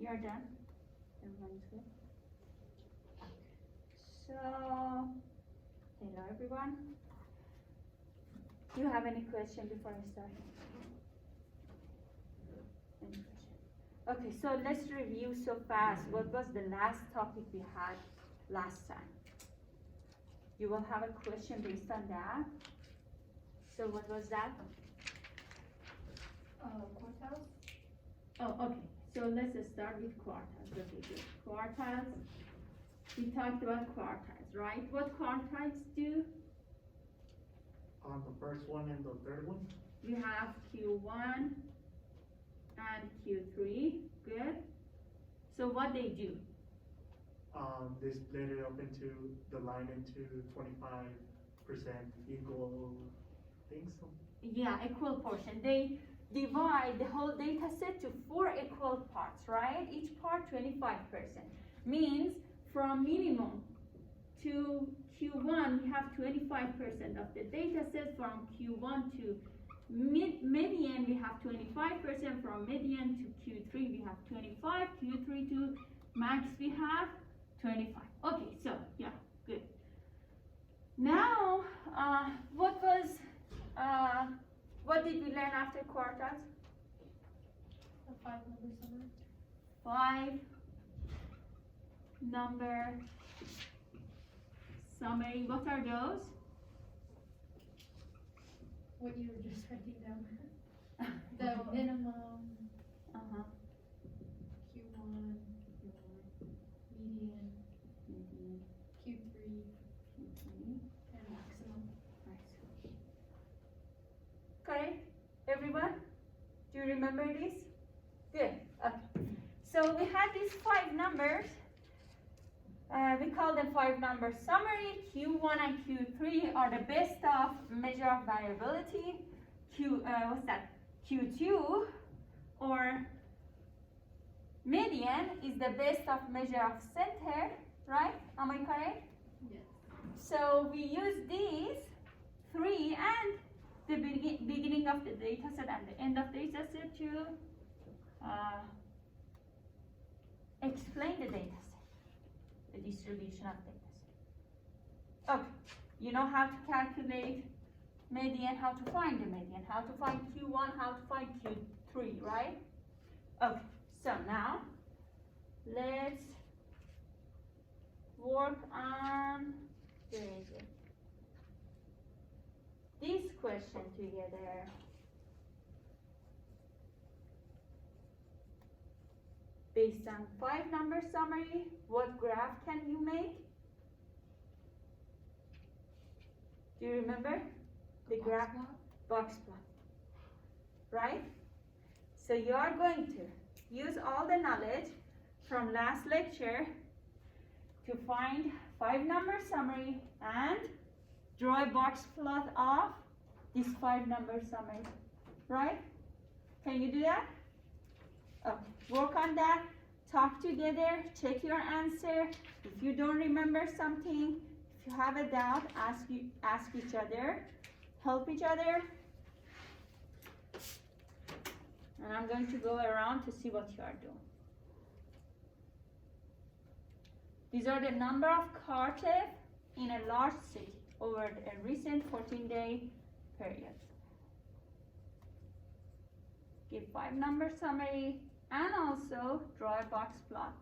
You're done? Everyone's good? So, hello everyone. Do you have any question before I start? Any question? Okay, so let's review so fast. What was the last topic we had last time? You will have a question based on that. So what was that? Quartiles. Oh, okay. So let's start with quartiles. Okay, good. Quartiles. We talked about quartiles, right? What quartiles do? On the first one and the third one? We have Q1 and Q3. Good. So what they do? They split it up into the line into 25% equal things. Yeah, equal portion. They divide the whole data set to 4 equal parts, right? Each part 25%. Means from minimum to Q1, we have 25% of the data set. From Q1 to median, we have 25%. From median to Q3, we have 25. Q3 to max, we have 25. Okay, so yeah, good. Now, what did we learn after quartiles? The 5-number summary. 5-number summary. What are those? What you were just writing down. The minimum, Uh-huh. Q1, median, Q3, and maximum. Correct? Everyone? Do you remember this? Good. Okay. So we had these 5 numbers. We call them 5-number summary. Q1 and Q3 are the best of measure of variability. Q2 or median is the best of measure of center, right? Am I correct? Yes. So we use these 3 and the beginning of the data set and the end of the data set to explain the data set, the distribution of data set. Okay, you know how to calculate median, how to find the median, how to find Q1, how to find Q3, right? Okay, so now let's work on, where is it? This question together. Based on 5-number summary, what graph can you make? Do you remember? The graph box plot. Right? So you are going to use all the knowledge from last lecture to find 5-number summary and draw a box plot of this 5-number summary, right? Can you do that? Okay, work on that, talk together, check your answer. If you don't remember something, if you have a doubt, ask each other, help each other. And I'm going to go around to see what you are doing. These are the number of quartiles in a large city over a recent 14-day period. Give 5-number summary and also draw a box plot.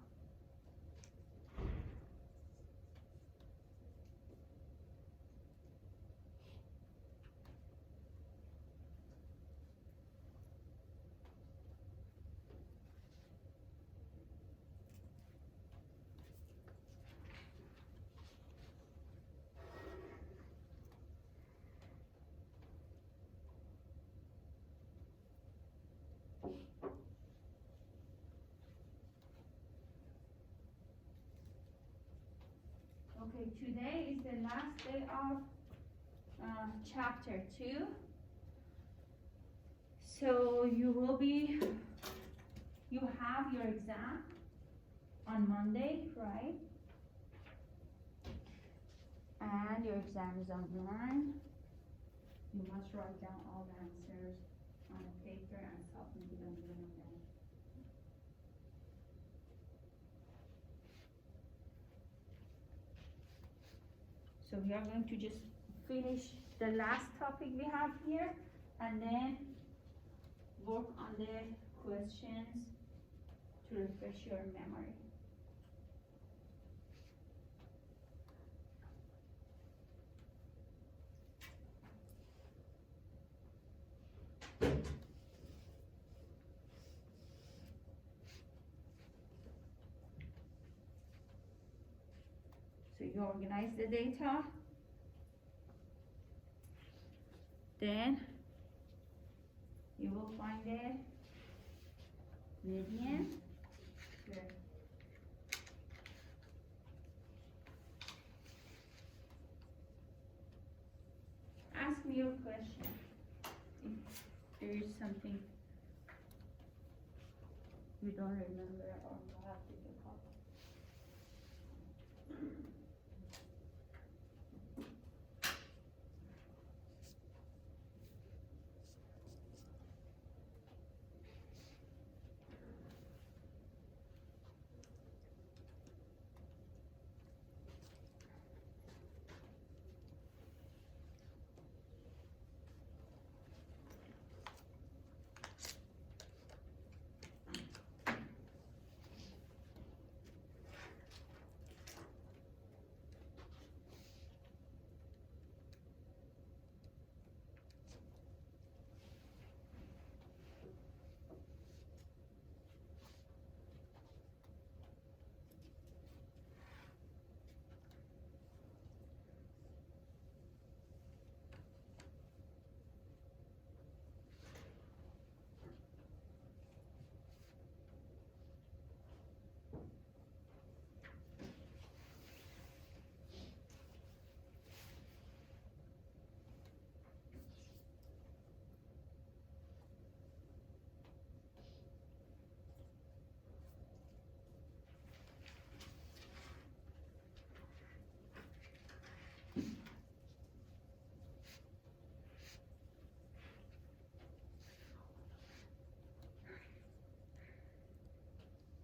Okay, today is the last day of chapter 2. So you have your exam on Monday, right? And your exam is online. You must write down all the answers on a paper and submit it on Monday. So we are going to just finish the last topic we have here and then work on the questions to refresh your memory. So you organize the data, then you will find the median. Here. Ask me your question if there is something you don't remember or you have difficult.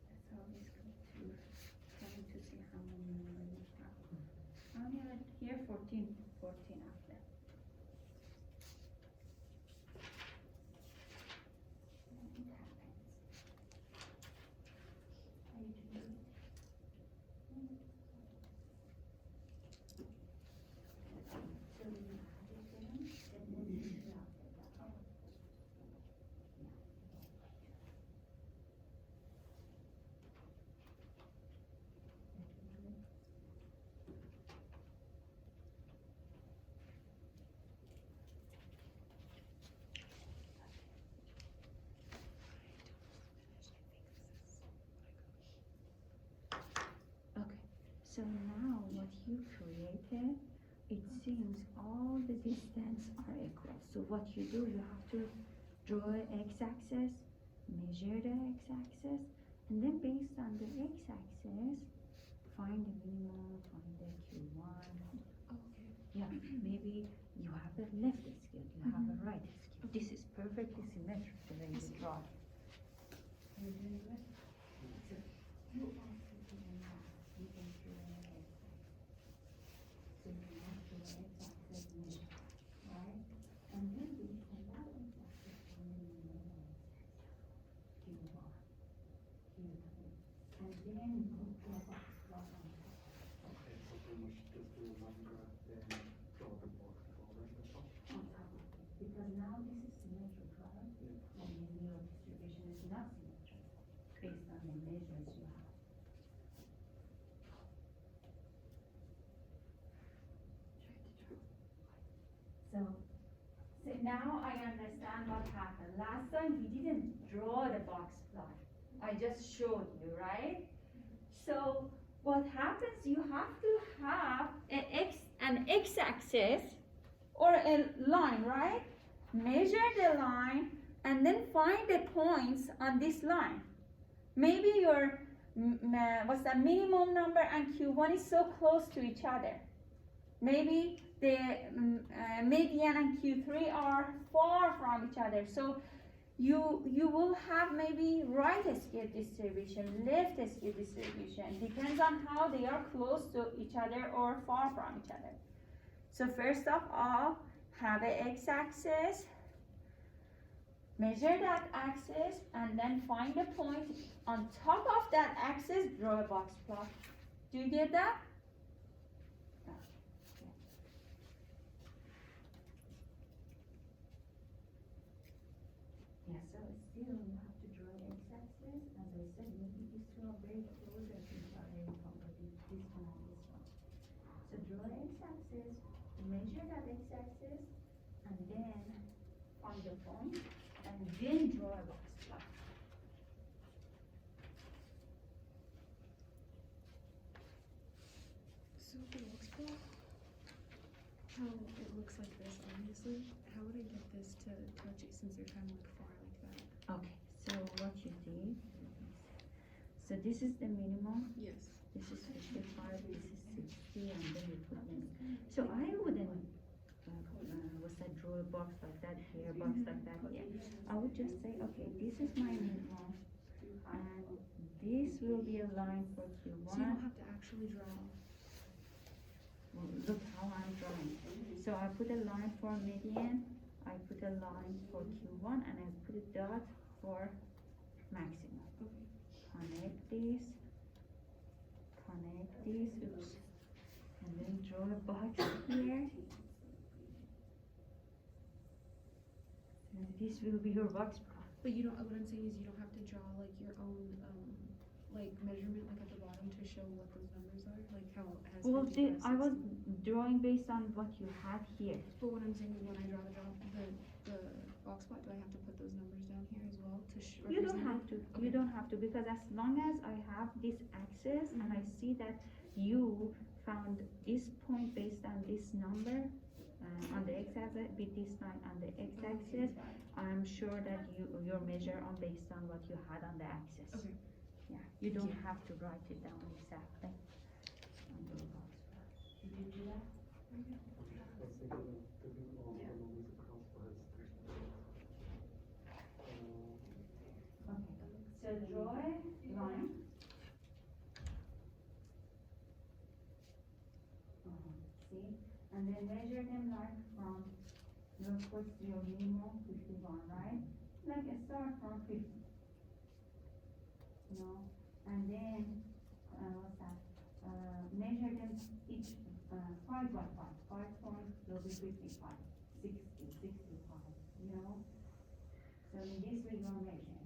That's always good to trying to see how many more you have. I only had here 14 after. It happens. How you do it? So you have it there, and then you drop it down. Okay, so now what you created, it seems all the distance are equal. So what you do, you have to draw an x-axis, measure the x-axis, and then based on the x-axis, find the minimum, find the Q1. Okay. Yeah, maybe you have a left scale, you have a right scale. This is perfectly symmetric the way you draw it. Are you doing it? So you also do that. You can draw an x-axis. So you can draw an x-axis measure, right? And then based on that x-axis, find the minimum Q1, Q2, and then you put the box plot on top. Okay, so pretty much just do one graph, then draw the box over the top. On top of it, because now this is symmetric, right? Yeah. And maybe your distribution is not symmetric based on the measures you have. So now I understand what happened. Last time we didn't draw the box plot. I just showed you, right? So what happens, you have to have an x-axis or a line, right? Measure the line and then find the points on this line. Maybe your what's the minimum number and Q1 is so close to each other. Maybe the median and Q3 are far from each other. So you will have maybe right scale distribution, left scale distribution. Depends on how they are close to each other or far from each other. So first of all, have an x-axis, measure that axis, and then find a point on top of that axis, draw a box plot. Do you get that? Yeah, so still you have to draw the x-axis. As I said, maybe these two are very close at each other, probably this one and this one. So draw the x-axis, measure that x-axis, and then find the point, and then draw a box plot. So the box plot, how it looks like this, obviously. How would I get this to touch it since they're kind of like far like that? Okay, so what you did, so this is the minimum, Yes. this is 55, this is 60, and then you put them. So I wouldn't, what's that, draw a box like that here, box like that here. I would just say, okay, this is my minimum, and this will be a line for So you Q1. don't have to actually draw. Well, look how I'm drawing. So I put a line for median, I put a line for Q1, and I put a dot for maximum. Okay. Connect these, oops, and then draw a box here. And this will be your box plot. But you don't, what I'm saying is you don't have to draw like your own, like measurement like at the bottom to show what those numbers are, like how it has. Well, 55, I was 60. drawing based on what you had here. But what I'm saying is when I draw the box plot, do I have to put those numbers down here as well to You don't represent have it? to, Okay. you don't have to, because as long as I have this axis and I see that you found this point based on this number, on the x-axis with this line on the x-axis, I'm sure that your measure on based on what you had on the axis. Okay. Yeah, you don't have to write it down exactly on the box. Did you do that? Let's take a look. The new also numbers across for his Okay, so draw a line. See, and then measure them like from your first your minimum 51, right? Like start from 50. You know, and then what's that? Measure them each 5 by 5. 5 points will be 55, 60, 65. You know, so in this way you are measuring.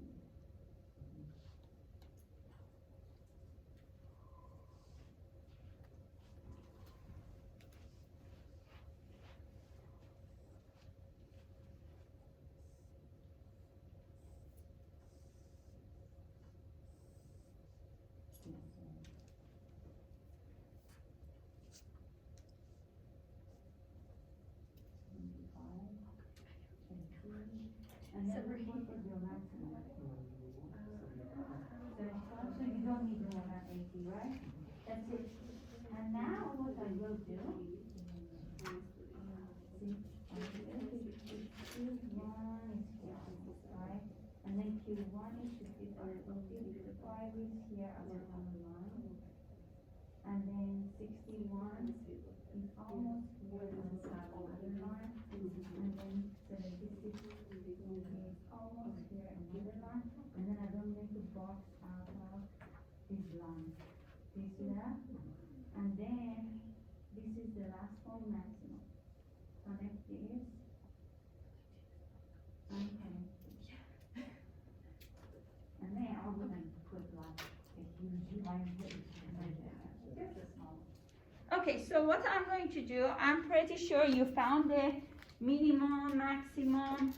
And then what is your maximum? So you don't need more than 80, right? That's it. And now what I will do, see, Q1 is here, right? And then Q1 is 55 is here as a line. And then 61 is almost here as another line. And then 76 is almost here another line. And then I don't make a box out of these lines. Do you see that? And then this is the last point maximum. Connect this. And connect this. And then I wouldn't put like a huge line here. Just a small one. Okay, so what I'm going to do, I'm pretty sure you found the minimum, maximum,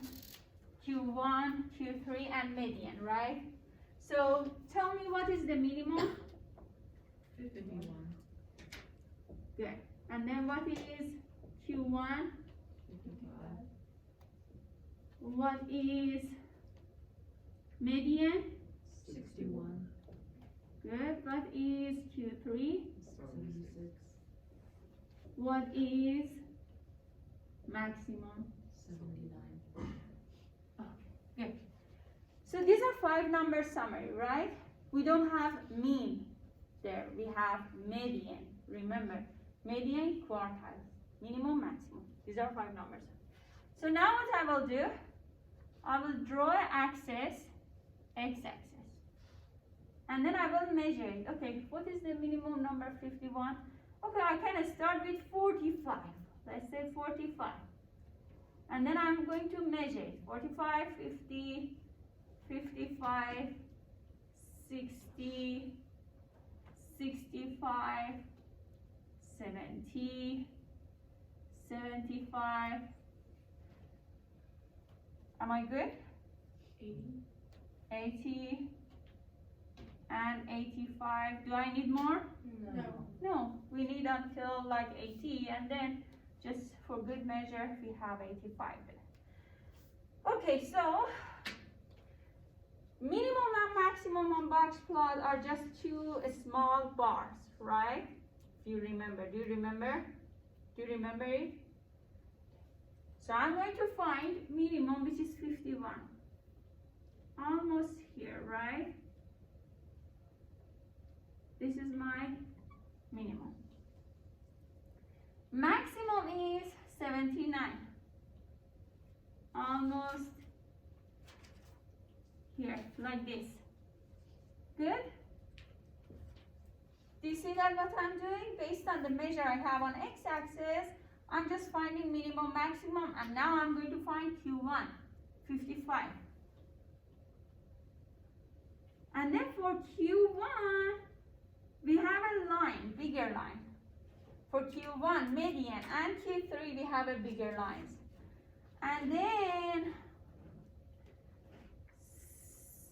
Q1, Q3, and median, right? So tell me what is the minimum? 51. Good. And then what is Q1? 55. What is median? 61. Good. What is Q3? 76. What is maximum? 79. Good. So these are 5 number summary, right? We don't have mean there. We have median. Remember, median quartiles. Minimum, maximum. These are 5 numbers. So now what I will do, I will draw an axis, x-axis. And then I will measure it. Okay, what is the minimum number 51? Okay, I can start with 45. Let's say 45. And then I'm going to measure it. 45, 50, 55, 60, 65, 70, 75. Am I good? 80 and 85. Do I need more? No. No, we need until like 80, and then just for good measure we have 85 there. Okay, so minimum and maximum on box plot are just two small bars, right? If you remember, do you remember? Do you remember it? So I'm going to find minimum, which is 51. Almost here, right? This is my minimum. Maximum is 79. Almost here, like this. Good? Do you see that what I'm doing? Based on the measure I have on x-axis, I'm just finding minimum, maximum, and now I'm going to find Q1, 55. And then for Q1, we have a line, bigger line. For Q1, median, and Q3, we have a bigger lines. And then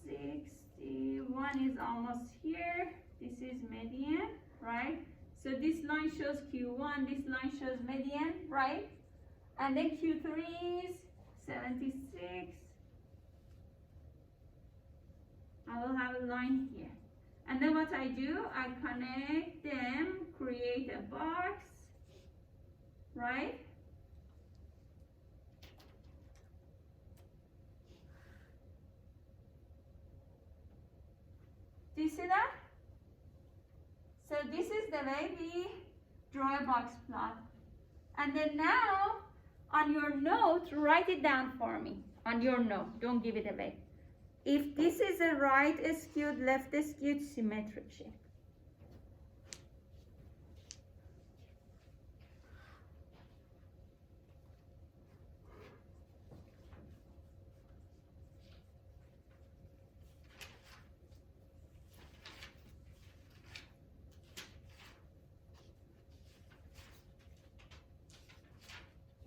61 is almost here. This is median, right? So this line shows Q1, this line shows median, right? And then Q3 is 76. I will have a line here. And then what I do, I connect them, create a box, right? Do you see that? So this is the way we draw a box plot. And then now, on your note, write it down for me. On your note, don't give it away. If this is a right skewed, left skewed, symmetric shape.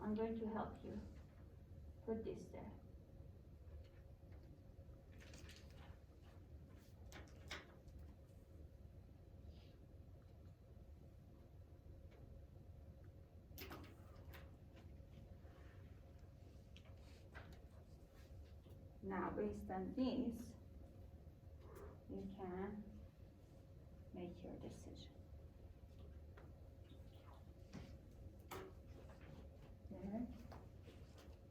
I'm going to help you put this there. Now, based on this, you can make your decision. There.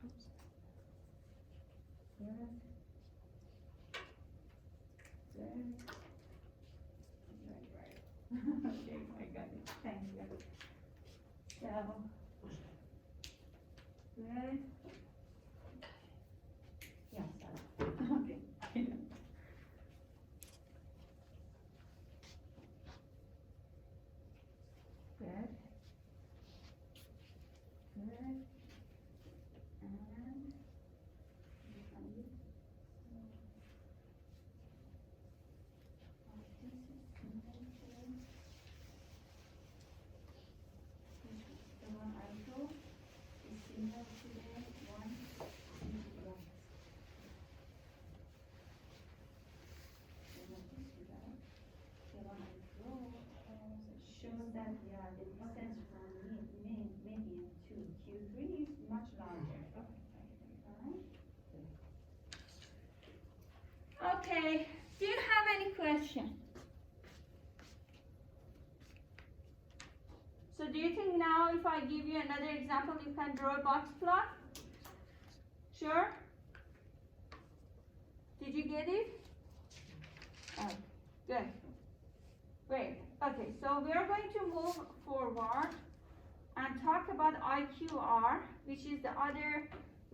Oops. There. There. Right. Okay, I got it. Thank you. So, good. Yes, okay. Good. Good. And the one I drew is similar to the one in the right. The one I drew shows that the distance from median to Q3 is much larger. Okay, do you have any question? So do you think now if I give you another example, you can draw a box plot? Sure? Did you get it? Okay, good. Great. Okay, so we are going to move forward and talk about IQR, which is the other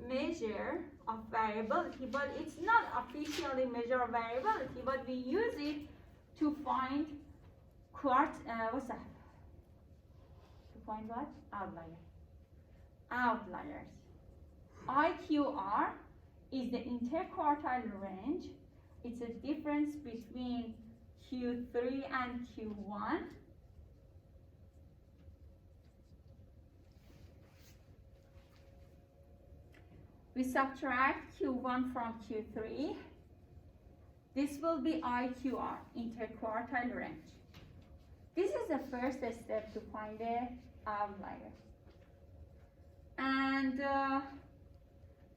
measure of variability, but it's not officially measure of variability, but we use it to find what's that? To find what? Outliers. IQR is the interquartile range. It's a difference between Q3 and Q1. We subtract Q1 from Q3. This will be IQR, interquartile range. This is the first step to find the outlier. And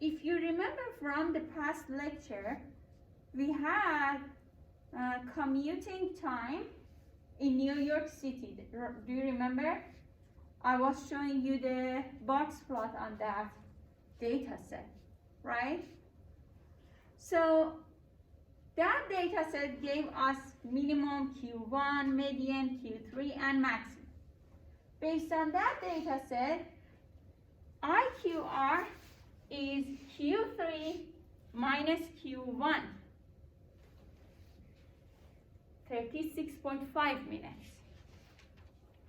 if you remember from the past lecture, we had commuting time in New York City. Do you remember? I was showing you the box plot on that data set, right? So that data set gave us minimum Q1, median Q3, and maximum. Based on that data set, IQR is Q3 minus Q1, 36.5 minutes.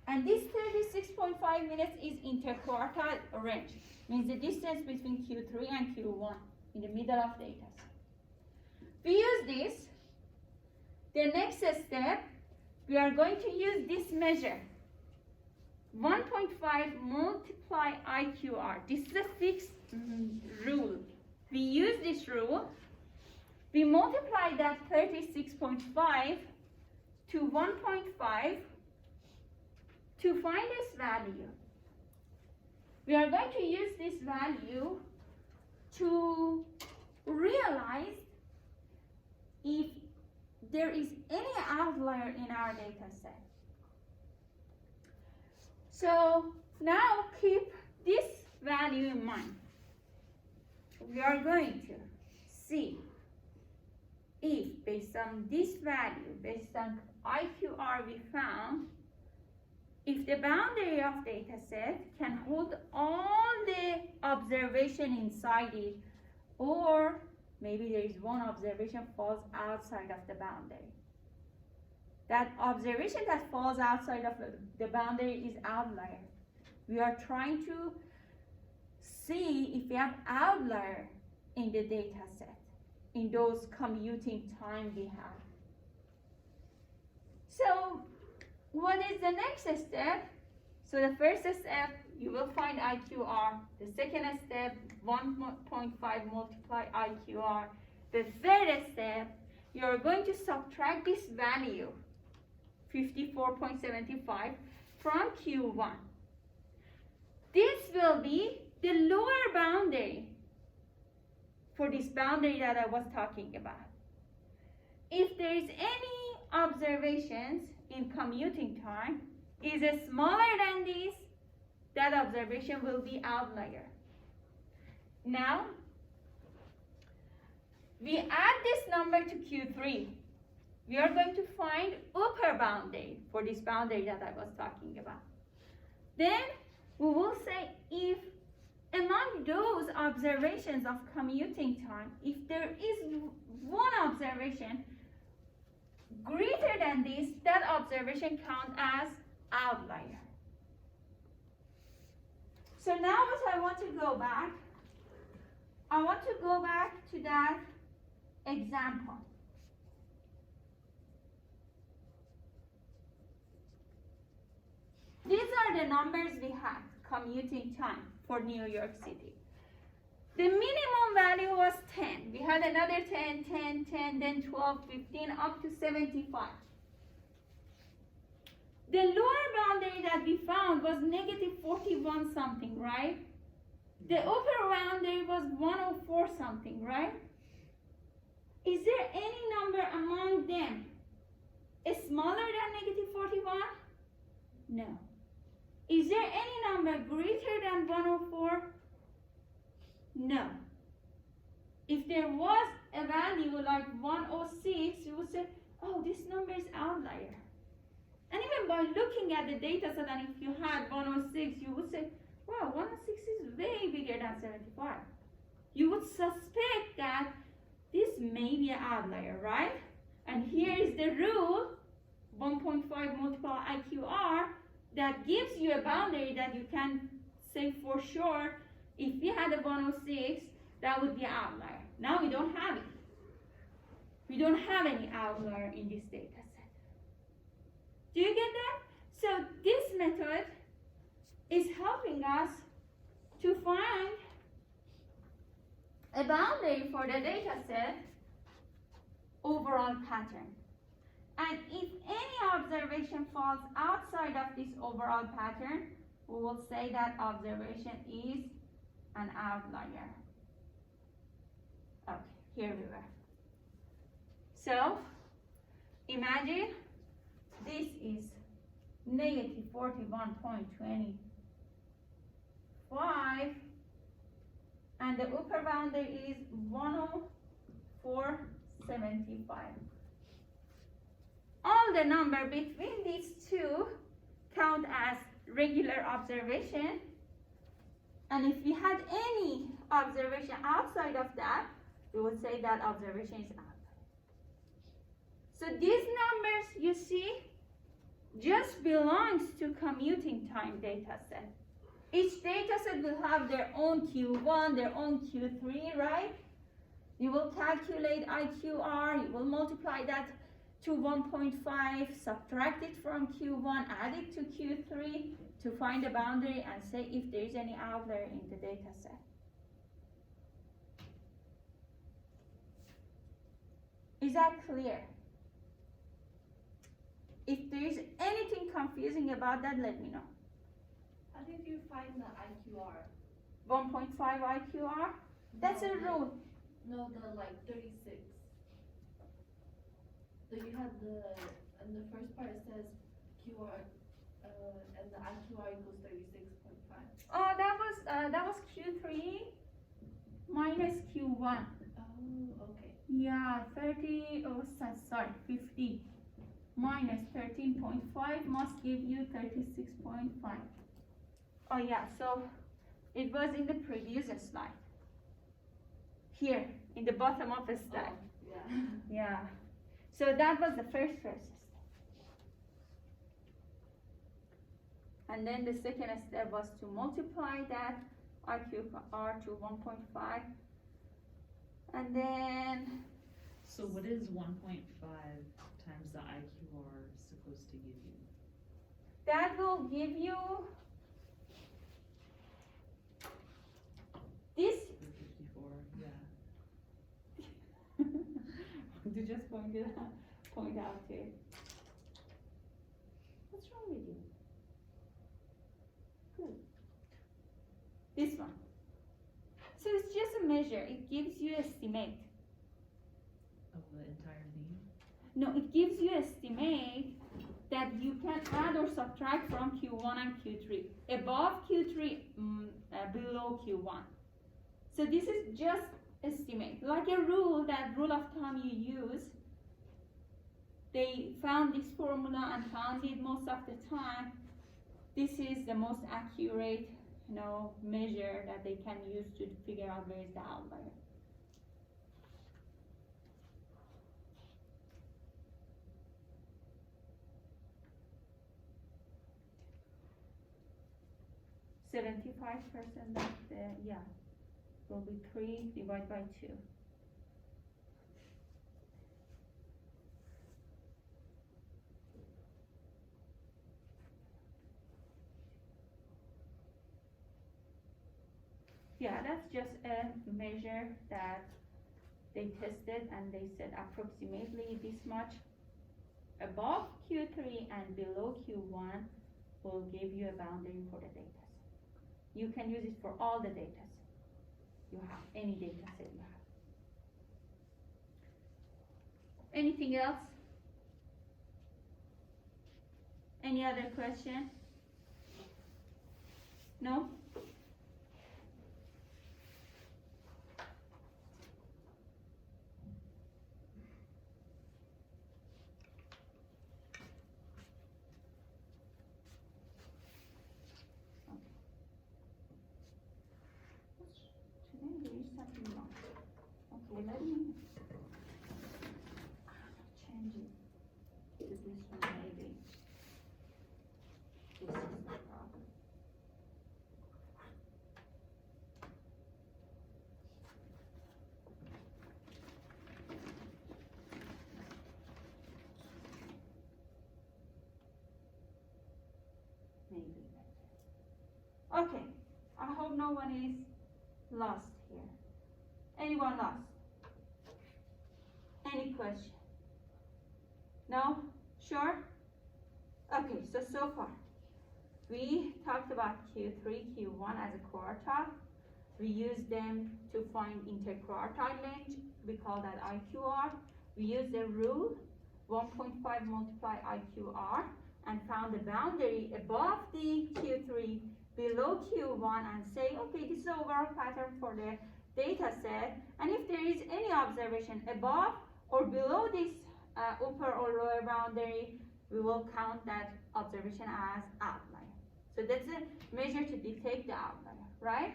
And this 36.5 minutes is interquartile range, means the distance between Q3 and Q1 in the middle of data set. We use this. The next step, we are going to use this measure. 1.5 multiply IQR. This is a fixed rule. We use this rule. We multiply that 36.5 to 1.5 to find this value. We are going to use this value to realize if there is any outlier in our data set. So now keep this value in mind. We are going to see if based on this value, based on IQR we found, if the boundary of data set can hold all the observation inside it, or maybe there is one observation falls outside of the boundary. That observation that falls outside of the boundary is outlier. We are trying to see if we have outlier in the data set, in those commuting time we have. So what is the next step? So the first step, you will find IQR. The second step, 1.5 multiply IQR. The third step, you are going to subtract this value, 54.75, from Q1. This will be the lower boundary for this boundary that I was talking about. If there is any observations in commuting time is smaller than this, that observation will be outlier. Now, we add this number to Q3. We are going to find upper boundary for this boundary that I was talking about. Then we will say if among those observations of commuting time, if there is one observation greater than this, that observation counts as outlier. So now what I want to go back, I want to go back to that example. These are the numbers we had, commuting time for New York City. The minimum value was 10. We had another 10, 10, 10, then 12, 15, up to 75. The lower boundary that we found was negative 41 something, right? The upper boundary was 104 something, right? Is there any number among them smaller than negative 41? No. Is there any number greater than 104? No. If there was a value like 106, you would say, oh, this number is outlier. And even by looking at the data set, and if you had 106, you would say, wow, 106 is way bigger than 75. You would suspect that this may be an outlier, right? And here is the rule, 1.5 multiple IQR, that gives you a boundary that you can say for sure, if we had a 106, that would be an outlier. Now we don't have it. We don't have any outlier in this data set. Do you get that? So this method is helping us to find a boundary for the data set overall pattern. And if any observation falls outside of this overall pattern, we will say that observation is an outlier. Okay, here we were. So, imagine this is negative 41.25 and the upper boundary is 104.75. All the number between these two count as regular observation, and if we had any observation outside of that, we would say that observation is outlier. So these numbers you see just belongs to commuting time data set. Each data set will have their own Q1, their own Q3, right? You will calculate IQR, you will multiply that to 1.5, subtract it from Q1, add it to Q3 to find the boundary and say if there is any outlier in the data set. Is that clear? If there is anything confusing about that, let me know. How did you find the IQR? 1.5 IQR? That's a rule. No, the like 36. So you have in the first part it says QR, and the IQR equals 36.5. Oh, that was Q3 minus Q1. Oh, okay. Yeah, 50 minus 13.5 must give you 36.5. Oh yeah, so it was in the previous slide. Here, in the bottom of the slide. Oh, yeah. Yeah. So that was the first step. And then the second step was to multiply that IQR to 1.5. And then So what is 1.5 times the IQR supposed to give you? that will give you this. 54, yeah. To just point out to it. What's wrong with you? Good. This one. So it's just a measure. It gives you estimate. Of the entire thing? No, it gives you estimate that you can add or subtract from Q1 and Q3. Above Q3, below Q1. So this is just estimate. Like a rule, that rule of thumb you use. They found this formula and found it most of the time. This is the most accurate, measure that they can use to figure out where is the outlier. %75% of the, will be 3 divided by 2. Yeah, that's just a measure that they tested and they said approximately this much above Q3 and below Q1 will give you a boundary for the data set. You can use it for all the data sets you have, any data set you have. Anything else? Any other question? No? Okay, let me change it to this one maybe. This is the problem. Maybe better. Okay, I hope no one is lost here. Anyone lost? Any question? No? Sure? Okay, so far we talked about Q3, Q1 as a quartile. We use them to find interquartile range. We call that IQR. We use the rule 1.5 multiply IQR and found the boundary above the Q3, below Q1, and say, okay, this is the overall pattern for the data set, and if there is any observation above or below this upper or lower boundary, we will count that observation as outlier. So that's a measure to detect the outlier, right?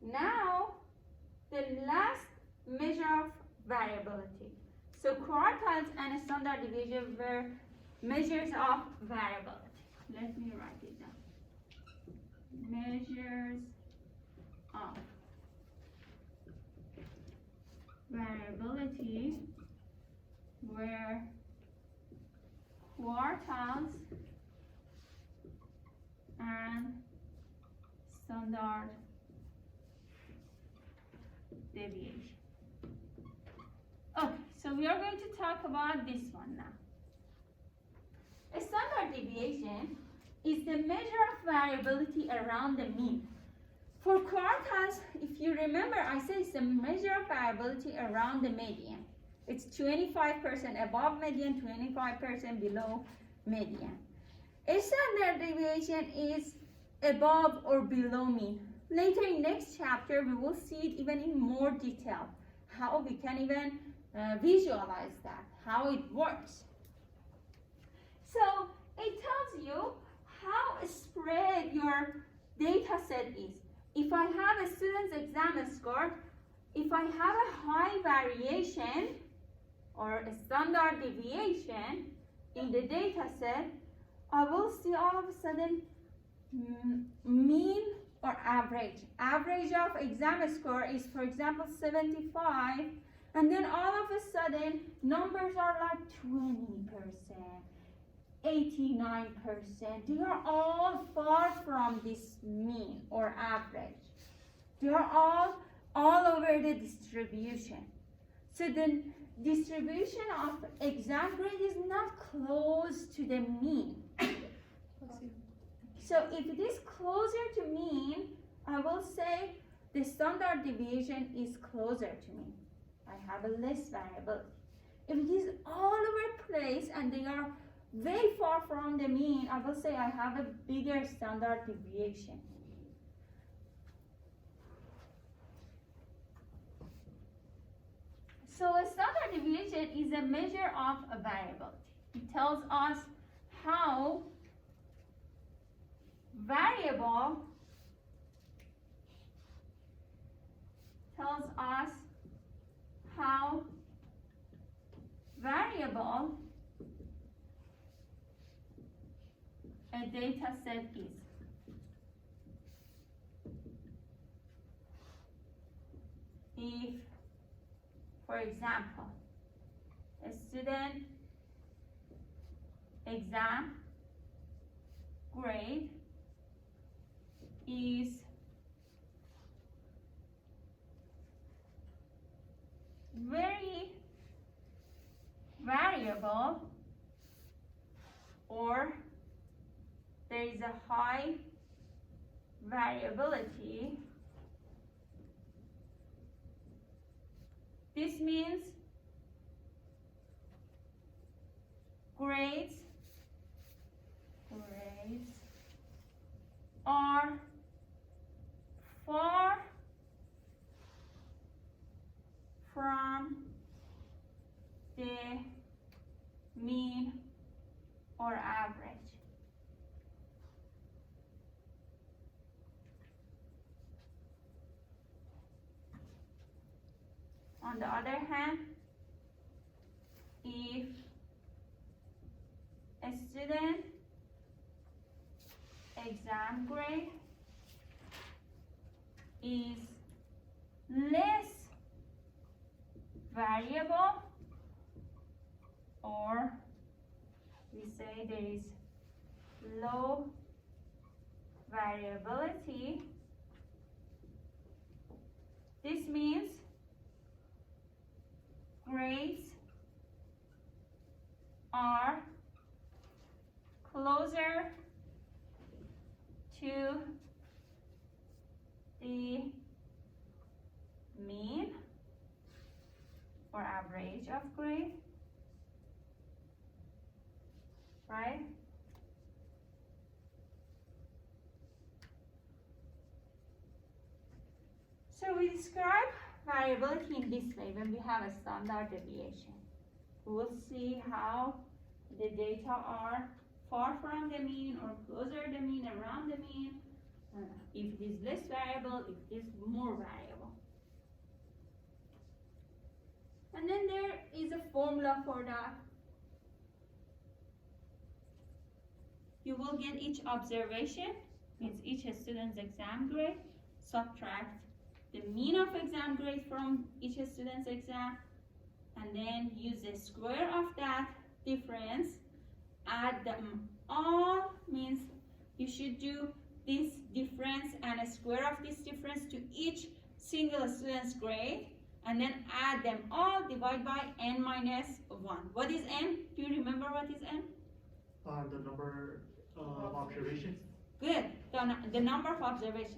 Now, the last measure of variability. So quartiles and standard deviation were measures of variability. Let me write it down. Measures of variability where quartiles and standard deviation. Okay, so we are going to talk about this one now. A standard deviation is the measure of variability around the mean. For quartiles, if you remember, I said it's a measure of variability around the median. It's 25% above median, 25% below median. A standard deviation is above or below mean. Later in next chapter, we will see it even in more detail, how we can even visualize that, how it works. So it tells you how spread your data set is. If I have a student's exam score, if I have a high variation or a standard deviation in the data set, I will see all of a sudden mean or average. Average of exam score is, for example, 75, and then all of a sudden numbers are like 20%, 89%. They are all far from this mean or average. They are all over the distribution. So the distribution of exam grade is not close to the mean. So if it is closer to mean, I will say the standard deviation is closer to mean. I have a less variability. If it is all over place and they are very far from the mean, I will say I have a bigger standard deviation. So a standard deviation is a measure of a variability. It tells us how variable a data set is. If, for example, a student exam grade is very variable, or there is a high variability, this means grades are far from the mean or average. On the other hand, if a student exam grade is less variable, or we say there is low variability, this means grades are closer to the mean or average of grade, right? So we describe variability in this way when we have a standard deviation. We will see how the data are far from the mean or closer to the mean, around the mean, if it is less variable, if it is more variable. And then there is a formula for that. You will get each observation, means each student's exam grade, subtract the mean of exam grade from each student's exam, and then use the square of that difference, add them all, means you should do this difference and a square of this difference to each single student's grade, and then add them all, divide by n minus 1. What is n? Do you remember what is n? The number of observations. Good, the number of observations,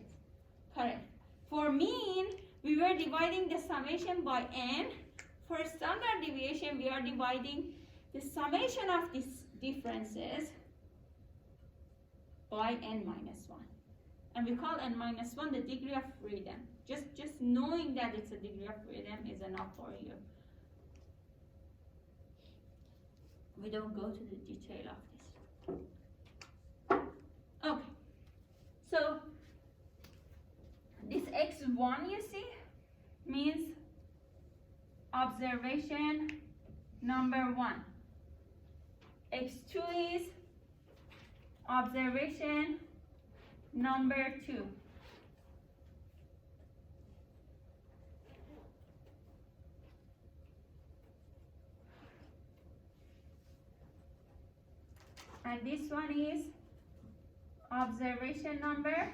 correct. For mean, we were dividing the summation by n. For standard deviation, we are dividing the summation of these differences by n minus 1. And we call n minus 1 the degree of freedom. Just knowing that it's a degree of freedom is enough for you. We don't go to the detail of this. Okay. So this x1 you see means observation number 1. x2 is observation number 2. And this one is observation number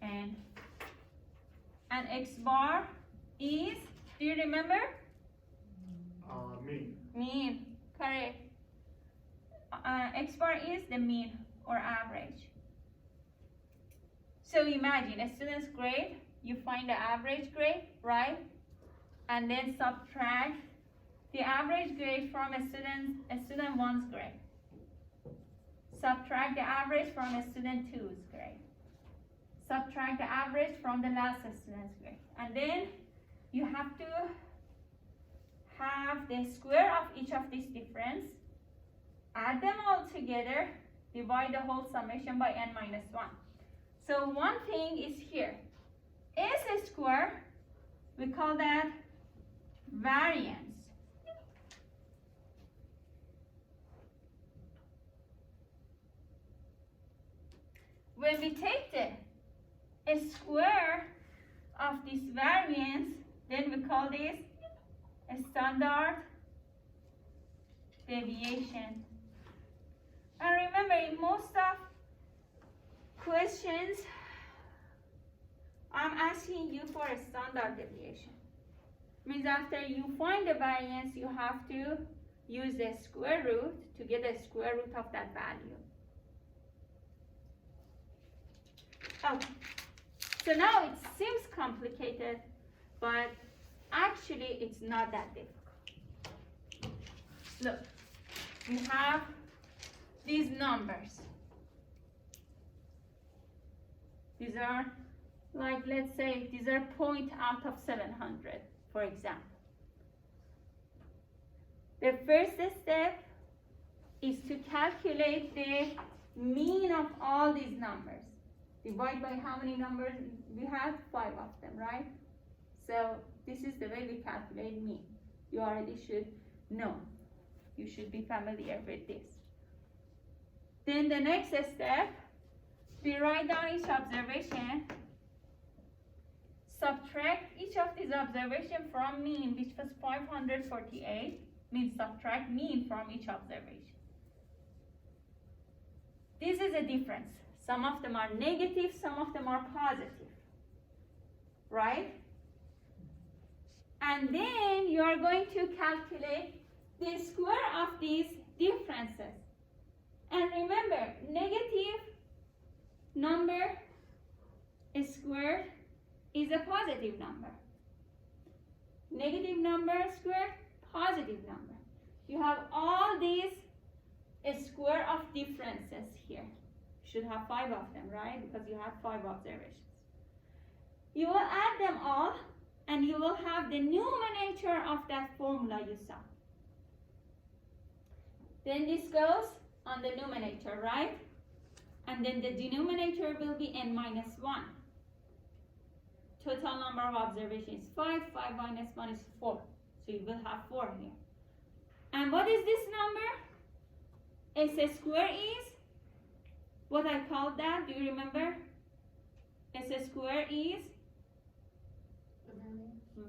n. And x bar is, do you remember? Mean. Mean, correct. X bar is the mean or average. So imagine a student's grade, you find the average grade, right? And then subtract the average grade from a student 1's grade. Subtract the average from a student 2's grade. Subtract the average from the last student's grade. And then you have to have the square of each of these difference, add them all together, divide the whole summation by n minus 1. So one thing is here. S square, we call that variance. When we take the square of this variance, then we call this a standard deviation. And remember, in most of questions, I'm asking you for a standard deviation. Means after you find the variance, you have to use the square root to get the square root of that value. Okay, so now it seems complicated, but actually it's not that difficult. Look, we have these numbers. These are, like, let's say, these are 0 out of 700, for example. The first step is to calculate the mean of all these numbers. Divide by how many numbers we have? 5 of them, right? So This is the way we calculate mean. You already should know. You should be familiar with this. Then the next step, we write down each observation, subtract each of these observations from mean, which was 548, means subtract mean from each observation. This is a difference. Some of them are negative, some of them are positive, right? And then you are going to calculate the square of these differences. And remember, negative number squared is a positive number. Negative number squared, positive number. You have all these square of differences here. You should have 5 of them, right? Because you have 5 observations. You will add them all, and you will have the numerator of that formula you saw. Then this goes on the numerator, right? And then the denominator will be n minus 1. Total number of observations is 5. 5 minus 1 is 4. So you will have 4 here. And what is this number? S square is what I called that. Do you remember? S square is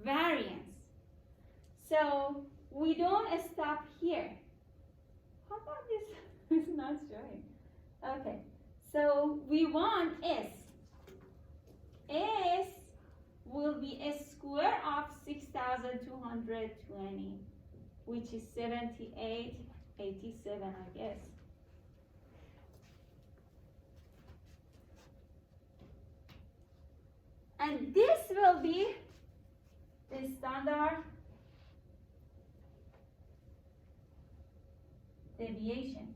variance. So we don't stop here. How about this? It's not showing. Okay. So we want S. S will be a square of 6,220, which is 7887, I guess. And this will be the standard deviation.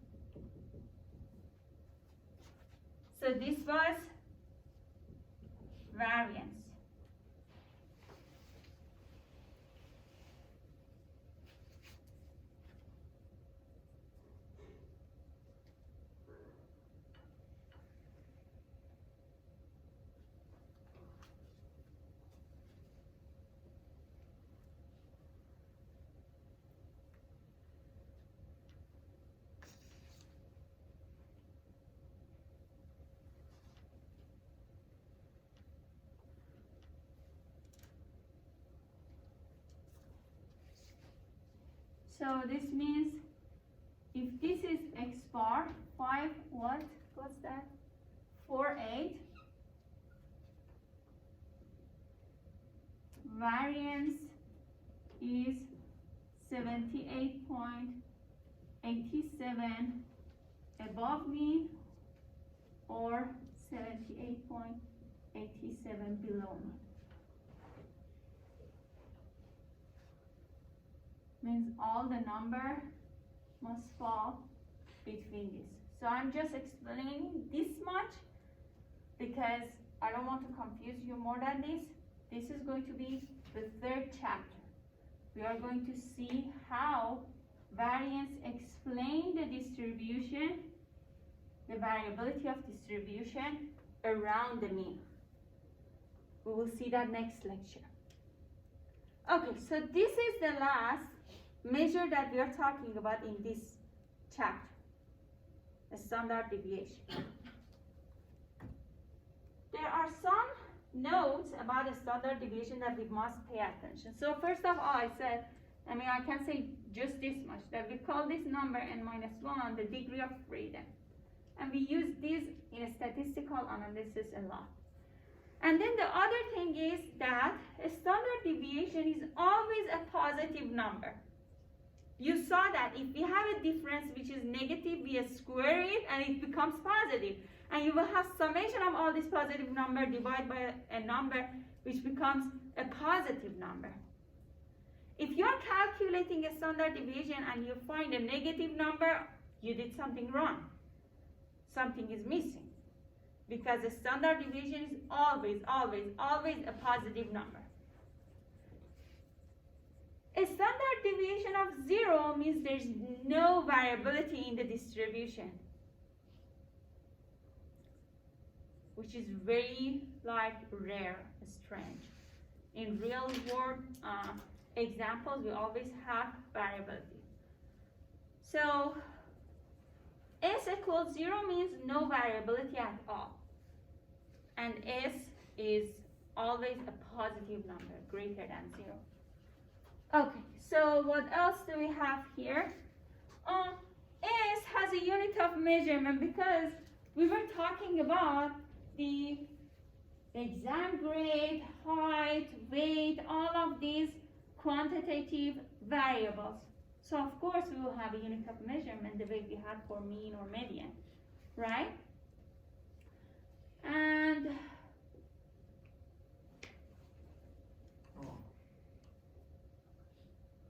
So this was variance. So this means if this is x bar, 5 what? What's that? 48. Variance is 78.87 above mean or 78.87 below mean. Means all the number must fall between this. So I'm just explaining this much because I don't want to confuse you more than this. This is going to be the 3rd chapter. We are going to see how variance explain the distribution, the variability of distribution around the mean. We will see that next lecture. Okay, so this is the last measure that we are talking about in this chapter, the standard deviation. There are some notes about the standard deviation that we must pay attention. So first of all, I can say just this much, that we call this number n minus 1 the degree of freedom. And we use this in a statistical analysis a lot. And then the other thing is that a standard deviation is always a positive number. You saw that if we have a difference which is negative, we square it and it becomes positive. And you will have summation of all these positive number divided by a number which becomes a positive number. If you are calculating a standard deviation and you find a negative number, you did something wrong. Something is missing. Because the standard deviation is always, always, always a positive number. A standard deviation of 0 means there's no variability in the distribution, which is very rare, strange. In real world examples, we always have variability. So S equals 0 means no variability at all. And S is always a positive number, greater than 0. Okay, so what else do we have here? S has a unit of measurement because we were talking about the exam grade, height, weight, all of these quantitative variables. So of course we will have a unit of measurement the way we had for mean or median, right? And Oh,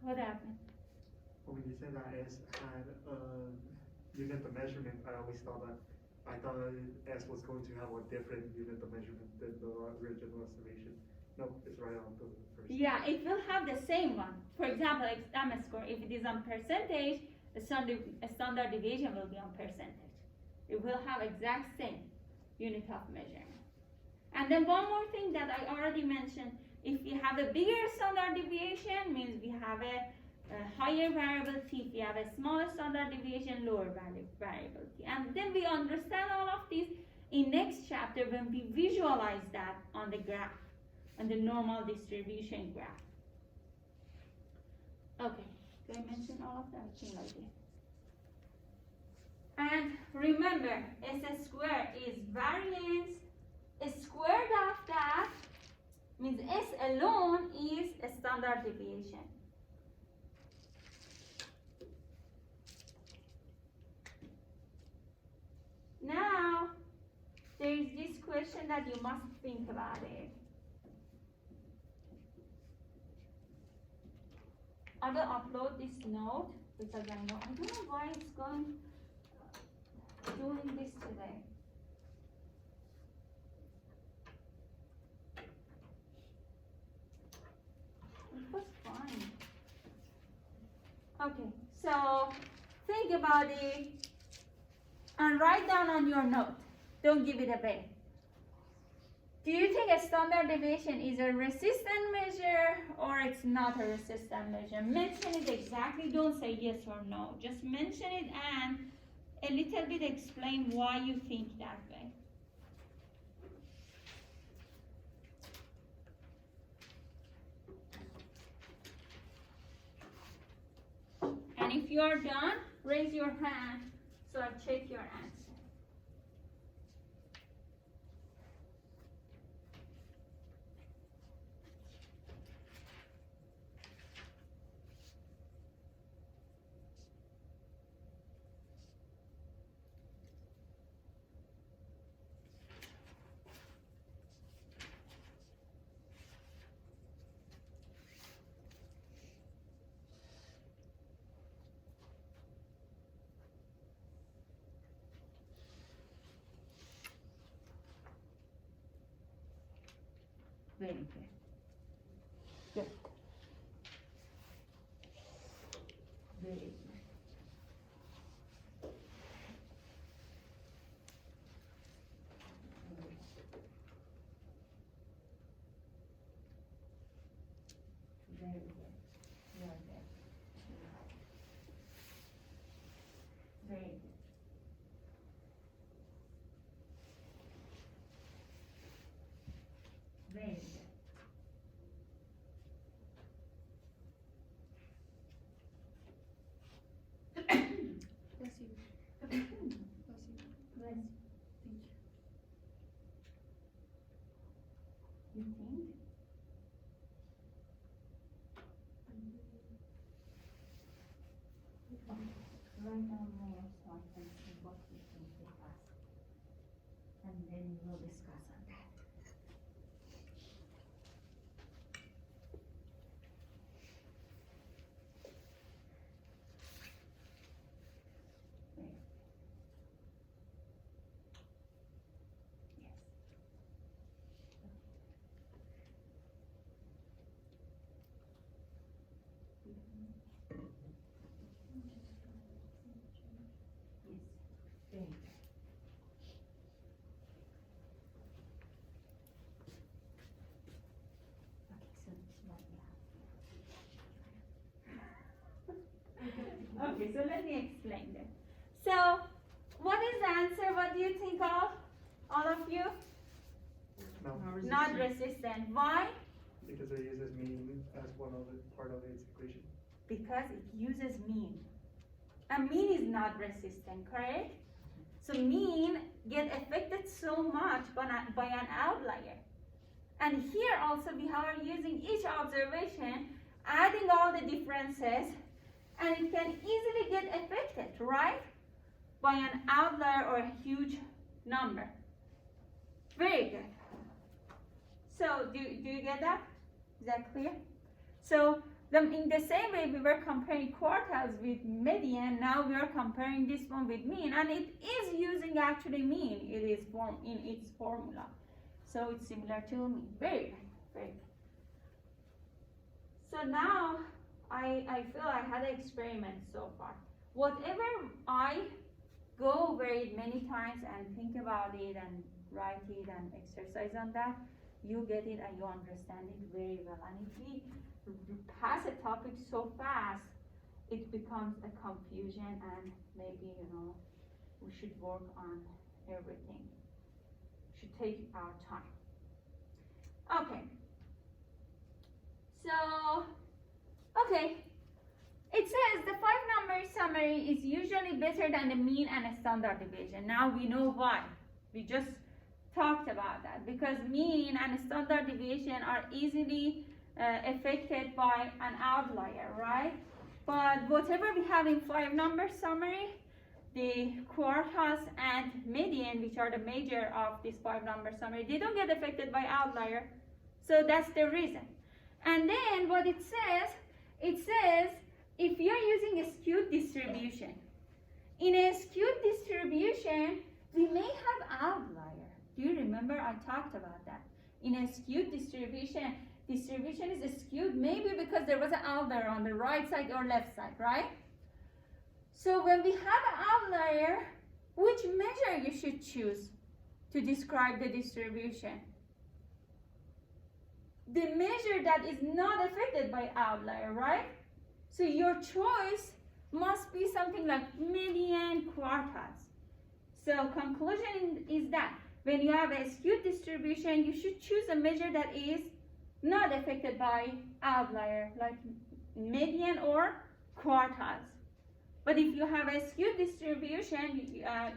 what happened? when you said that S had unit of measurement, I thought S was going to have a different unit of measurement than the original estimation. No, it's right on the first. Yeah, it will have the same one. For example, exam score, if it is on percentage, a standard deviation will be on percentage. It will have exact same unit of measurement. And then one more thing that I already mentioned, if we have a bigger standard deviation, means we have a higher variability. If we have a smaller standard deviation, lower variability. And then we understand all of this in next chapter when we visualize that on the graph, on the normal distribution graph. Okay, did I mention all of that? I think I did. And remember, S squared is variance squared of that, means S alone is a standard deviation. Now, there is this question that you must think about it. I will upload this note because I don't know why it's doing this today. It was fine. Okay, so think about it and write down on your note. Don't give it away. Do you think a standard deviation is a resistant measure or it's not a resistant measure? Mention it exactly. Don't say yes or no. Just mention it and a little bit explain why you think that way. And if you are done, raise your hand so I check your answer. Very good. Good. Very good. Very good. You are good. Very good. Very good. Bless you. Bless you. Bless you. Thank you. You think? Write down more so I can see what you think they ask. And then we'll discuss on that. There. Yes. Yes. Very good. so let me explain that. So, what is the answer? What do you think of, all of you? No, Not resistant. Why? because it uses mean as one of the part of its equation. Because it uses mean. A mean is not resistant, correct? So mean get affected so much by an outlier. And here also we are using each observation, adding all the differences, and it can easily get affected, right? By an outlier or a huge number. Very good. So do you get that? Is that clear? So in the same way we were comparing quartiles with median, now we are comparing this one with mean, and it is using actually mean. It is in its formula. So it's similar to mean. Very good. Very good. So now I feel I had an experiment so far. Whatever I go over it many times and think about it and write it and exercise on that, you get it and you understand it very well. And if we pass a topic so fast, it becomes a confusion, and maybe, we should work on everything. Should take our time. Okay. So, it says the 5-number summary is usually better than the mean and a standard deviation. Now we know why. We just talked about that, because mean and standard deviation are easily affected by an outlier, right? But whatever we have in 5-number summary, the quartiles and median, which are the major of this 5-number summary, they don't get affected by outlier. So that's the reason. And then what it says if you're using a skewed distribution, in a skewed distribution, we may have outlier. Do you remember I talked about that? In a skewed distribution is skewed maybe because there was an outlier on the right side or left side, right? So when we have an outlier, which measure you should choose to describe the distribution? The measure that is not affected by outlier, right? So your choice must be something like median, quartiles. So conclusion is that when you have a skewed distribution, you should choose a measure that is not affected by outlier, like median or quartiles. But if you have a skewed distribution,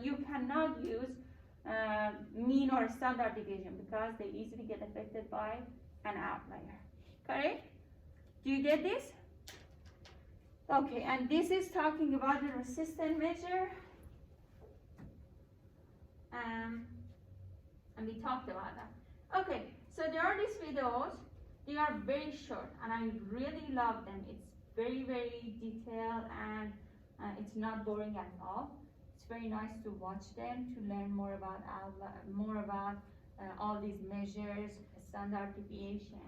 you cannot use mean or standard deviation because they easily get affected by an outlier. Correct? Do you get this? Okay, and this is talking about the resistance measure. And we talked about that. Okay, so there are these videos. They are very short, and I really love them. It's very, very detailed, and it's not boring at all. It's very nice to watch them, to learn more about all these measures, standard deviation.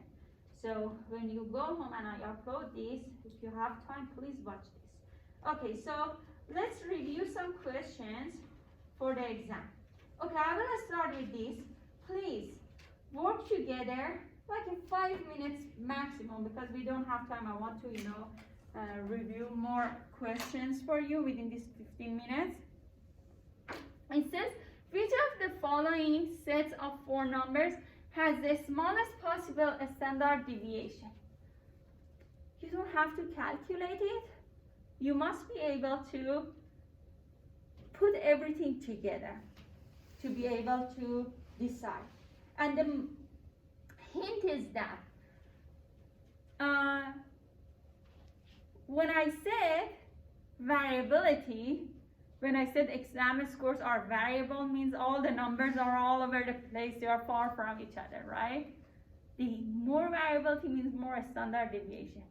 So when you go home and I upload this, if you have time, please watch this. Okay, so let's review some questions for the exam. Okay, I will start with this. Please work together like in 5 minutes maximum, because we don't have time. I want to, review more questions for you within these 15 minutes. It says, which of the following sets of 4 numbers has the smallest possible standard deviation? You don't have to calculate it. You must be able to put everything together to be able to decide. And the hint is that when I said variability, when I said exam scores are variable, means all the numbers are all over the place, they are far from each other, right? The more variability means more standard deviation.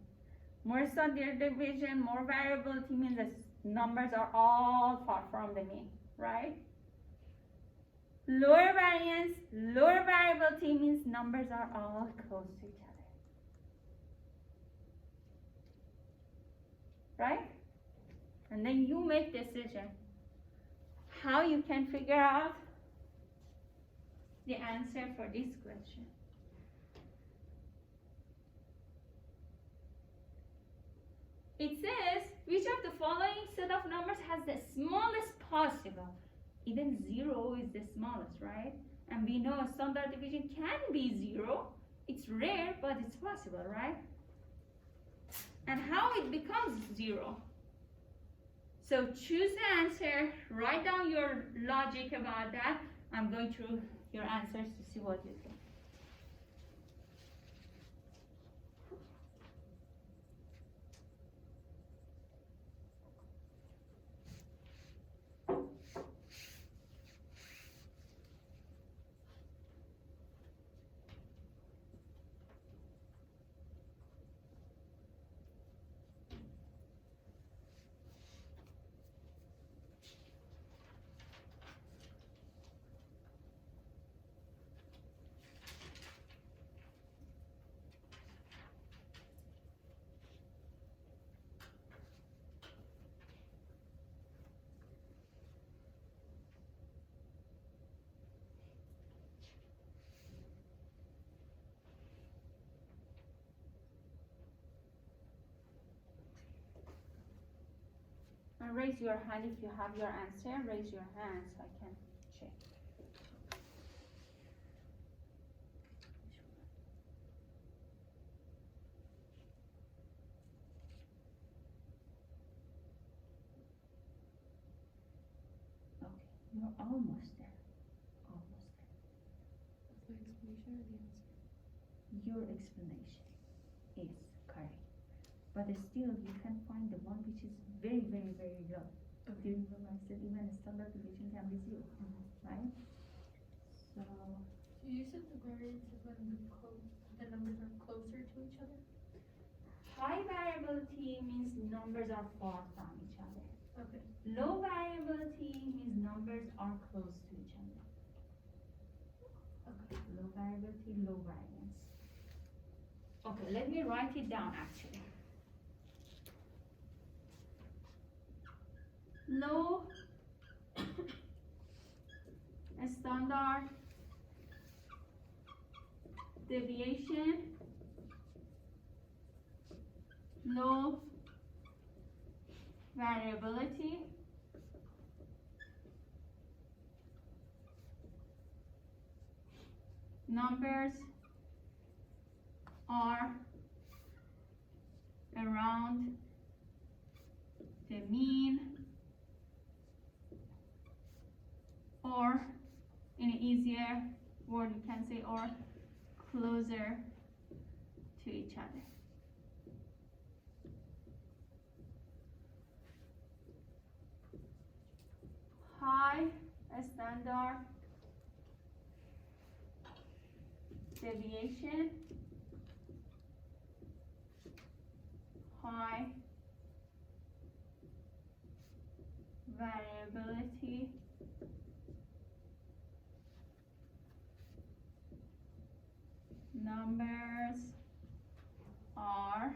More standard deviation, more variability means the numbers are all far from the mean, right? Lower variance, lower variability means numbers are all close to each other. Right? And then you make decision how you can figure out the answer for this question. It says, which of the following set of of numbers has the smallest possible. Even 0 is the smallest, right? And we know standard deviation can be 0. It's rare, but it's possible, right? And how it becomes 0? So choose the answer, write down your logic about that. I'm going through your answers to see what you think. And raise your hand if you have your answer. Raise your hand so I can check. Okay, you're almost there. Almost there. That's my explanation or the answer? Your explanation is correct. But still, you can find the one which is very, very, very low. Do you remember I said even a standard deviation can be 0, right? So, You said the variance is when the numbers are closer to each other? high variability means numbers are far from each other. Okay. Low variability means numbers are close to each other. Okay, low variability, low variance. Okay, let me write it down actually. Low standard deviation, low variability, numbers are around the mean, or in an easier word you can say, or closer to each other. High standard deviation, high variability, numbers are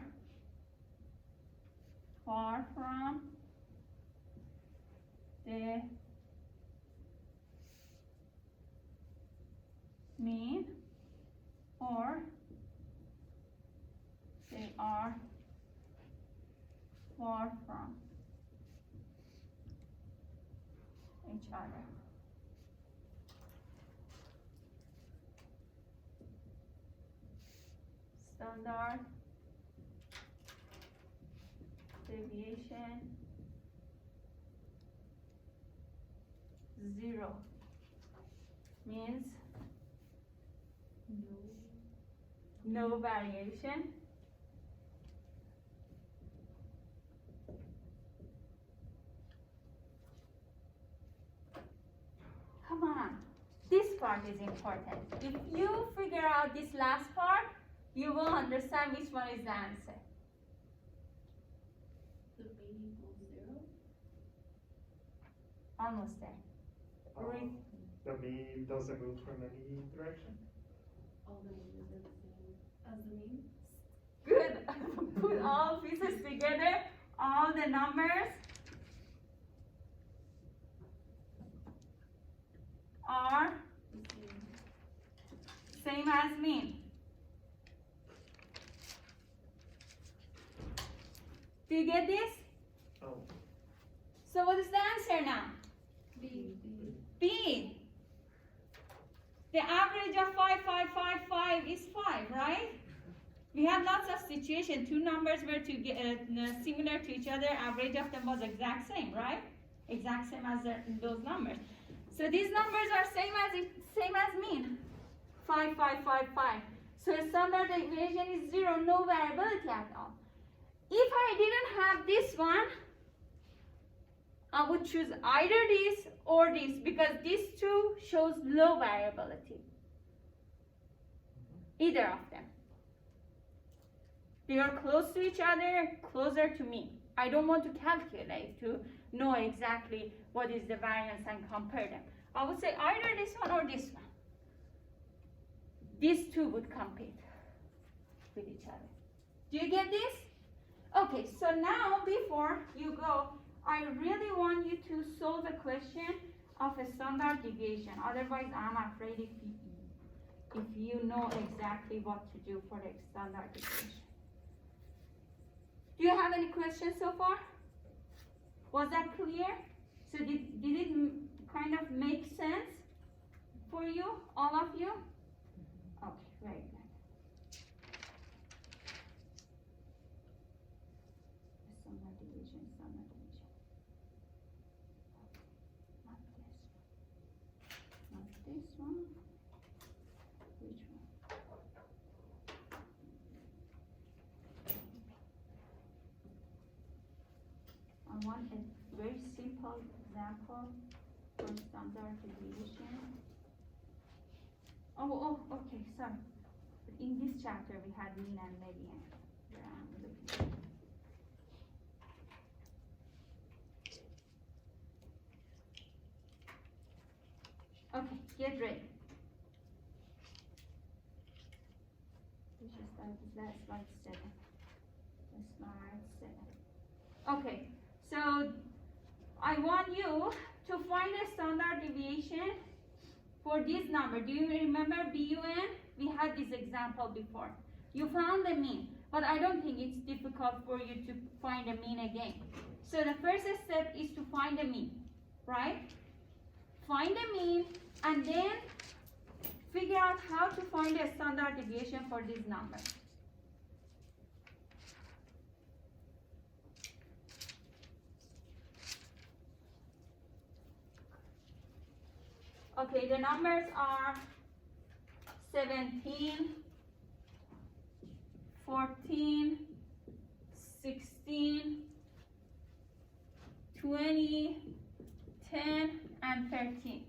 far from the mean, or they are far from each other. Standard deviation 0 means no variation. Come on, this part is important. If you figure out this last part, you will understand which one is the answer. The mean equals 0? Almost there. Read. The mean doesn't move from any direction. All the numbers are the same as the mean? Good. Put all pieces together, all the numbers are The same as mean. Do you get this? Oh, So what is the answer now? B. B. The average of 5, 5, 5, 5 is 5, right? We had lots of situations. Two numbers were similar to each other. Average of them was exact same, right? Exact same as those numbers. So these numbers are same as mean. 5, 5, 5, 5. So standard deviation is 0, no variability at all. If I didn't have this one, I would choose either this or this because these two shows low variability. Either of them. They are close to each other, closer to me. I don't want to calculate to know exactly what is the variance and compare them. I would say either this one or this one. These two would compete with each other. Do you get this? Okay, so now before you go, I really want you to solve a question of a standard deviation. Otherwise, I'm afraid if you know exactly what to do for the standard deviation. Do you have any questions so far? Was that clear? So did it kind of make sense for you, all of you? Okay, very good. Standard deviation, standard deviation. Not this. Not this one. Which one? I want a very simple example for standard deviation. Oh, okay, sorry. In this chapter we had mean and median. Where I'm looking. Okay, get ready. Which is slide 7. Slide 7. Okay, so I want you to find a standard deviation for this number. Do you remember BUN? We had this example before. You found the mean, but I don't think it's difficult for you to find a mean again. So the first step is to find a mean, right? Find a mean and then figure out how to find a standard deviation for this number. Okay, the numbers are 17, 14, 16, 20, 10, and 13.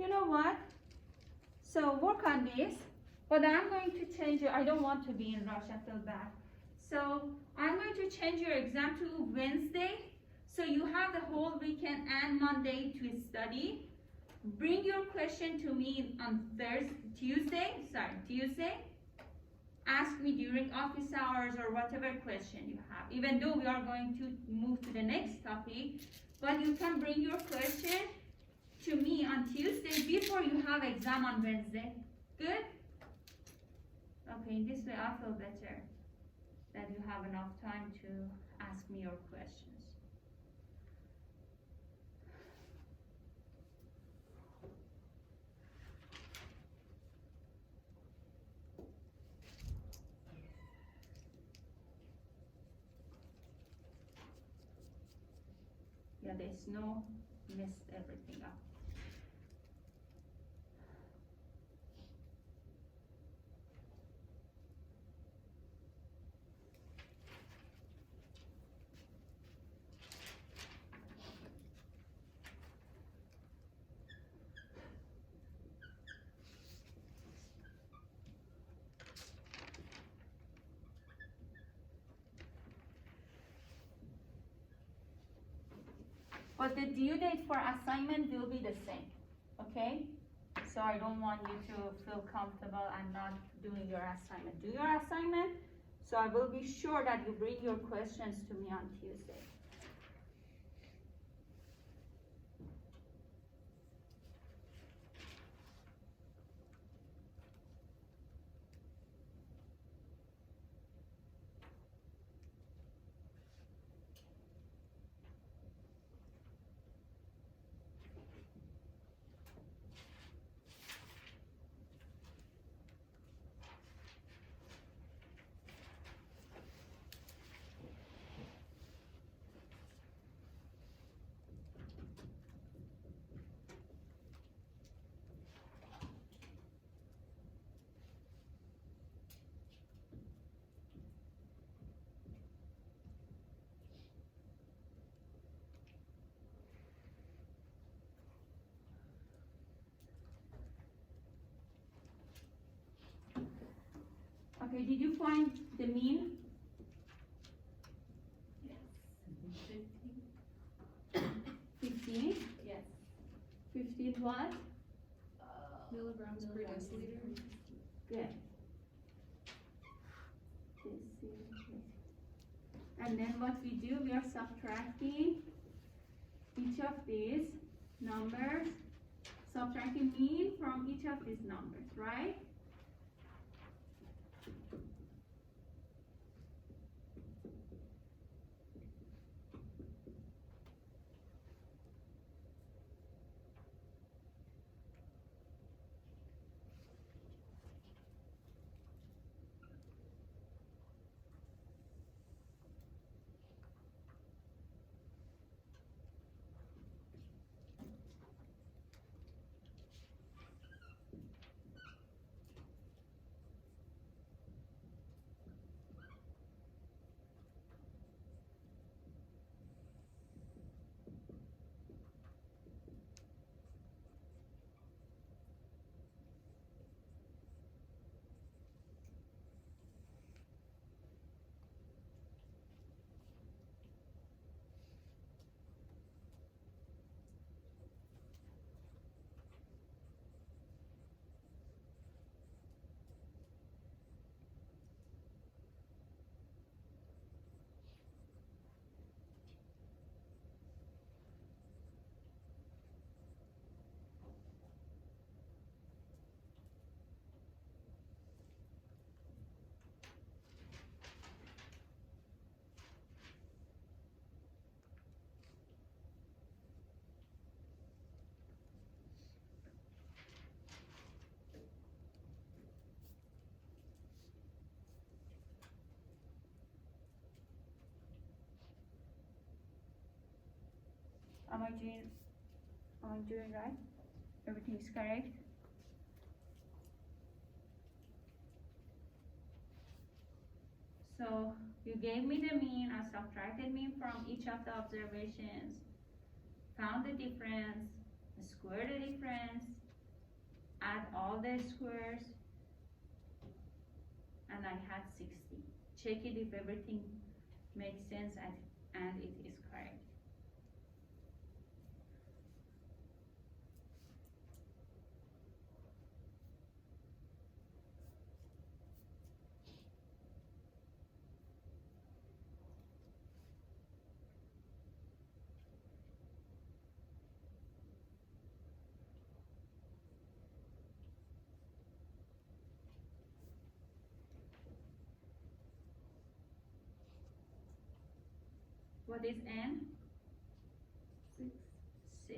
You know what? So work on this, but I'm going to change it. I don't want to be in rush, I feel bad. So I'm going to change your exam to Wednesday. So you have the whole weekend and Monday to study. Bring your question to me on Tuesday. Ask me during office hours or whatever question you have. Even though we are going to move to the next topic, but you can bring your question to me on Tuesday before you have exam on Wednesday. Good? Okay, in this way I feel better that you have enough time to ask me your questions. Yeah, the snow messed everything up. But the due date for assignment will be the same, okay? So I don't want you to feel comfortable and not doing your assignment. Do your assignment, so I will be sure that you bring your questions to me on Tuesday. Okay, did you find the mean? Yes. 15? Yes. 15 what? Milligrams per deciliter. Good. And then what we do, we are subtracting each of these numbers, subtracting mean from each of these numbers, right? Am I doing right? Everything is correct? So you gave me the mean, I subtracted mean from each of the observations, found the difference, square the difference, add all the squares, and I had 60. Check it if everything makes sense and it is correct. What is n? 6. 6.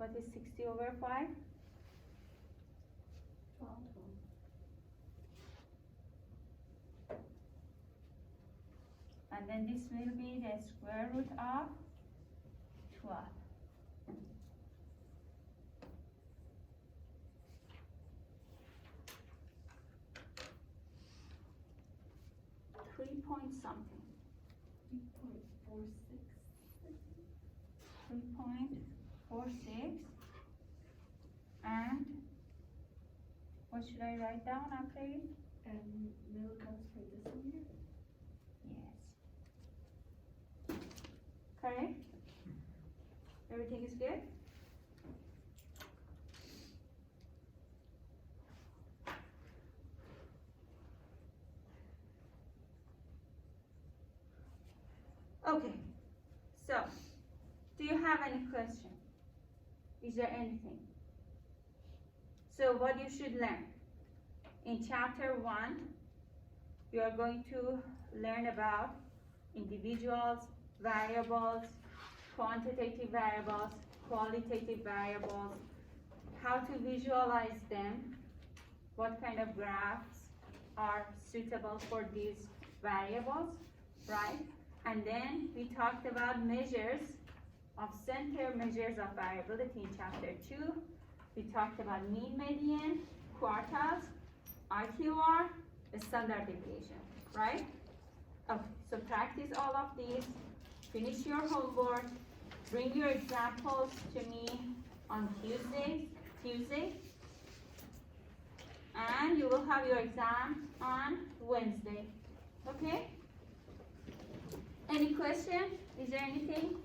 What is 60 over 5? 12. And then this will be the square root of 12. 3 point something. 3.46. And what should I write down after it? And milligrams per deciliter? Yes. Correct? Everything is good? Okay, so do you have any question? Is there anything? So what you should learn? In chapter 1, you are going to learn about individuals, variables, quantitative variables, qualitative variables, how to visualize them, what kind of graphs are suitable for these variables, right? And then we talked about measures of center, measures of variability in chapter 2. We talked about mean, median, quartiles, IQR, standard deviation, right? Okay, so practice all of these, finish your homework, bring your examples to me on Tuesday, and you will have your exam on Wednesday, okay? Any question? Is there anything?